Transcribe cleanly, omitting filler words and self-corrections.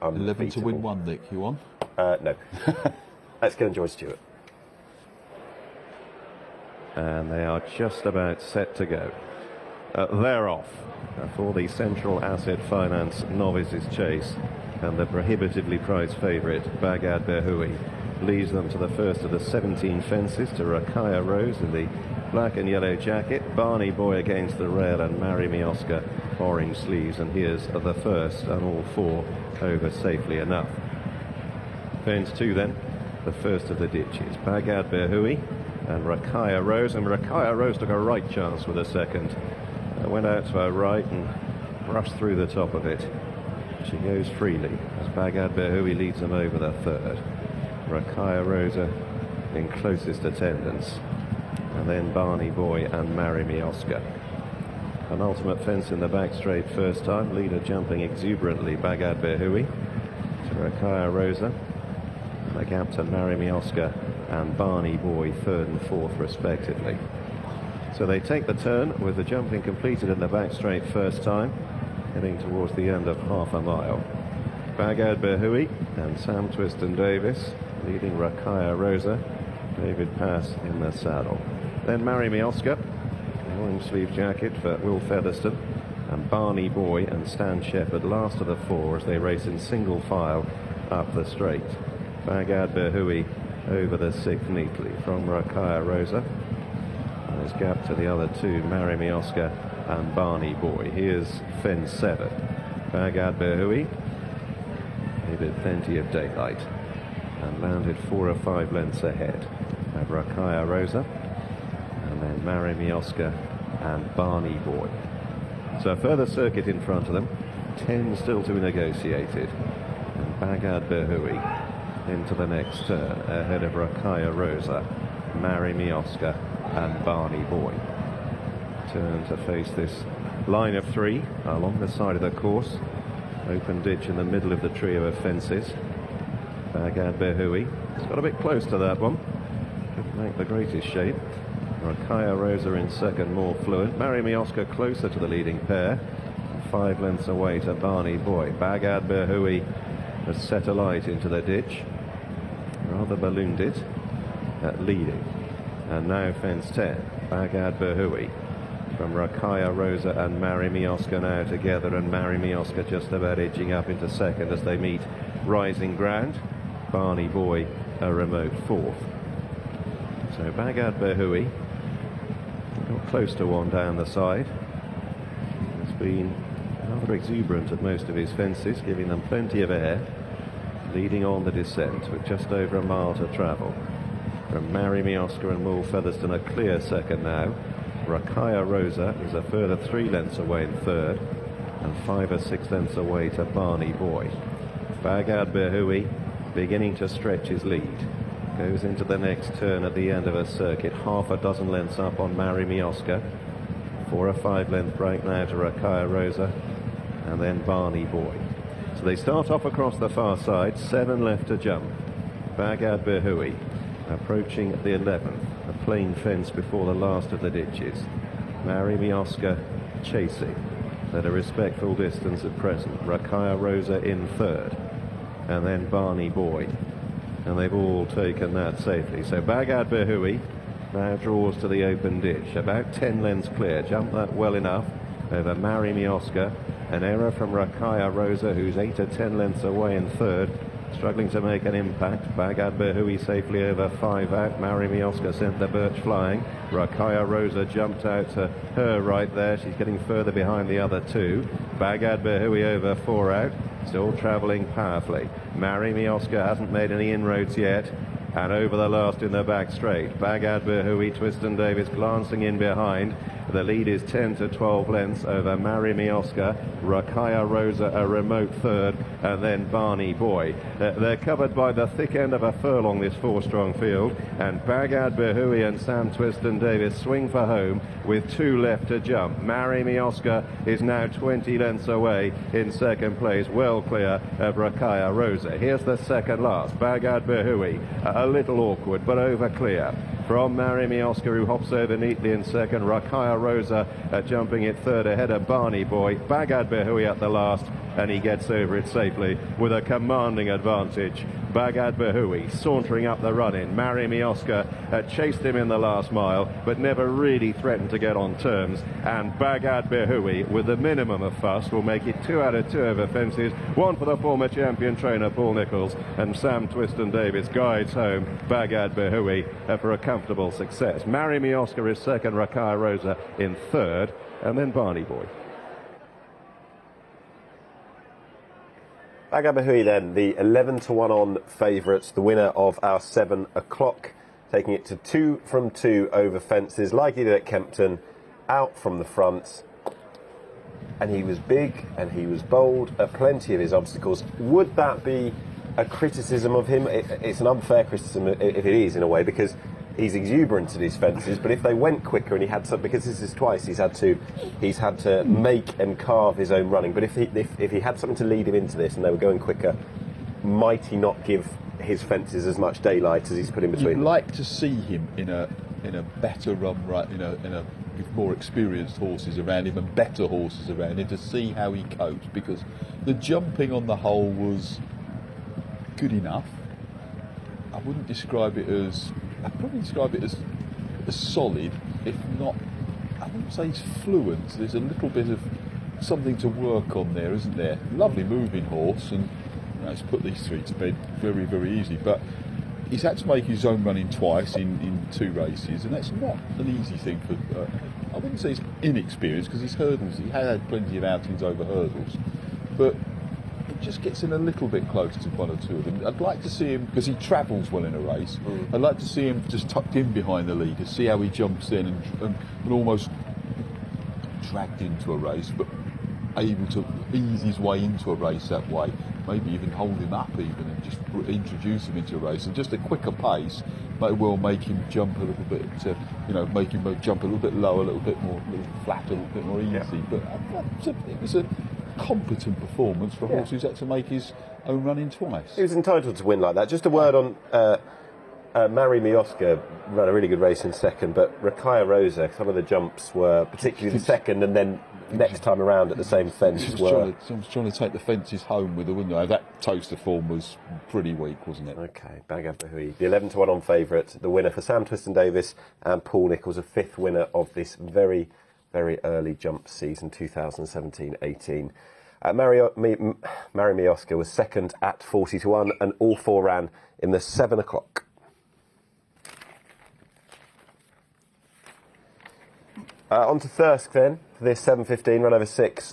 11 to win one, Nick. You on? No. Let's go and join Stewart. And they are just about set to go. They're off for the Central Asset Finance Novices Chase, and the prohibitively priced favourite Bagad Bihoue leads them to the first of the 17 fences, to Rakaya Rose in the black and yellow jacket, Barney Boy against the rail, and Marry Me Oscar orange sleeves. And here's the first, and all four over safely enough. Fence 2 then, the first of the ditches, Bagad Bihoue and Rakaya Rose, and Rakaya Rose took a right chance with a second. Went out to her right and brushed through the top of it. She goes freely as Bagad Bihoue leads them over the third. Rakaya Rosa in closest attendance, and then Barney Boy and Marry Me Oscar. An ultimate fence in the back straight first time, leader jumping exuberantly, Bagad Bihoue to Rakaya Rosa, and the gap to Marry Me Oscar and Barney Boy third and fourth respectively. So they take the turn with the jumping completed in the back straight first time, heading towards the end of half a mile. Bagad Bihoue and Sam Twiston-Davis leading Rakaya Rosa, David Pass in the saddle. Then Marry Me Oscar, the orange sleeve jacket for Will Featherstone, and Barney Boy and Stan Shepherd last of the four as they race in single file up the straight. Bagad Bihoue over the sixth neatly from Rakaya Rosa. There's gap to the other two, Marry Me Oscar and Barney Boy. Here's fence 7. Bagad Bihoue needed plenty of daylight and landed 4 or 5 lengths ahead of Rakaya Rosa, and then Marry Me Oscar and Barney Boy. So a further circuit in front of them, 10 still to be negotiated, and Bagad Bihoue into the next turn ahead of Rakaya Rosa, Marry Me Oscar and Barney Boy. Turn to face this line of 3 along the side of the course. Open ditch in the middle of the trio of fences. Bagad Bihoue, it's got a bit close to that one. Couldn't make the greatest shape. Rakaya Rosa in second, more fluent. Marry Me Oscar closer to the leading pair, 5 lengths away to Barney Boy. Bagad Bihoue has set a light into the ditch, rather ballooned it, leading. And now fence 10, Bagad Bihoue from Rakaya Rosa and Marry Me Oscar now together, and Marry Me Oscar just about edging up into second as they meet rising ground. Barney Boy a remote fourth. So Bagad Bihoue got close to one down the side. It's been rather exuberant at most of his fences, giving them plenty of air, leading on the descent with just over a mile to travel. From Marry Me Oscar and Will Featherstone a clear second now. Rakaya Rosa is a further 3 lengths away in third, and 5 or 6 lengths away to Barney Boy. Bagad Bihoue beginning to stretch his lead. Goes into the next turn at the end of a circuit, half a dozen lengths up on Marry Me Oscar. 4 or 5 length break now to Rakaya Rosa, and then Barney Boy. So they start off across the far side, 7 left to jump. Bagad Bihoue approaching the 11th, a plain fence before the last of the ditches. Marry Me Oscar chasing at a respectful distance at present. Rakaya Rosa in third, and then Barney Boy, and they've all taken that safely. So Bagad Bihoue now draws to the open ditch, about 10 lengths clear, jumped that well enough over Marry Me Oscar. An error from Rakaya Rosa, who's 8 or 10 lengths away in third, struggling to make an impact. Bagad Bihoue safely over 5 out. Marry Me Oscar sent the birch flying. Rakaya Rosa jumped out to her right there. She's getting further behind the other two. Bagad Bihoue over 4 out, still travelling powerfully. Marry Me Oscar hasn't made any inroads yet, and over the last in the back straight. Bagad Bihoue, Twiston-Davis glancing in behind. The lead is 10 to 12 lengths over Marry Me Oscar, Rakaya Rosa a remote third, and then Barney Boy. They're covered by the thick end of a furlong, this 4-strong field, and Bagad Bihoue and Sam Twiston-Davis swing for home with 2 left to jump. Marry Me Oscar is now 20 lengths away in second place, well clear of Rakaya Rosa. Here's the second last, Bagad Bihoue, a little awkward but over clear from Marry Me Oscar, who hops over neatly in second. Rakaya Rosa jumping it third ahead of Barney Boy. Bagad Bihoue at the last, and he gets over it safely with a commanding advantage. Bagad Bihoue sauntering up the run-in. Mary Mioska chased him in the last mile, but never really threatened to get on terms. And Bagad Bihoue, with the minimum of fuss, will make it 2 out of 2 over fences. 1 for the former champion trainer Paul Nicholls, and Sam Twiston-Davies guides home Bagad Bihoue for a comfortable success. Mary Mioska is second, Rakaya Rosa in third, and then Barney Boy. Bagad Bihoue then, the 11-1 on favourites, the winner of our 7 o'clock, taking it to 2 from 2 over fences, like he did at Kempton, out from the front. And he was big and he was bold at plenty of his obstacles. Would that be a criticism of him? It's an unfair criticism if it is, in a way, because he's exuberant at his fences, but if they went quicker and he had to, because this is twice he's had to make and carve his own running, but if he had something to lead him into this and they were going quicker, might he not give his fences as much daylight as he's put in between You'd them? like to see him in a better run, right? With more experienced horses around him and better horses around him, to see how he copes, because the jumping on the whole was good enough. I'd probably describe it as solid, if not, I wouldn't say it's fluent. There's a little bit of something to work on there, isn't there? Lovely moving horse, and it's put these 3 to bed very, very easy. But he's had to make his own running twice in 2 races, and that's not an easy thing for. I wouldn't say he's inexperienced, because his hurdles, he had plenty of outings over hurdles, but it just gets in a little bit close to 1 or 2 of them. I'd like to see him, because he travels well in a race, I'd like to see him just tucked in behind the leader, see how he jumps in and almost dragged into a race, but able to ease his way into a race that way. Maybe even hold him up even and just introduce him into a race. And just a quicker pace may well make him jump a little bit, make him jump a little bit lower, a little bit more, a little flat, a little bit more easy. Yeah. But it was a competent performance for a horse who's had to make his own running twice. He was entitled to win like that. Just a word on Mary Mioska ran a really good race in second, but Rakaya Rosa, some of the jumps were, particularly the second and then next time around at the same fence, I was trying to take the fences home with her, wouldn't I? That toaster form was pretty weak, wasn't it? Okay, Bagad Bihoue, the 11-1 on favourite, the winner for Sam Twiston-Davies and Paul Nicholls, a 5th winner of this very, very early jump season, 2017-18. Mary Mioska was second at 40-1, and all 4 ran in the 7 o'clock. On to Thirsk then, for this 7:15 run over 6.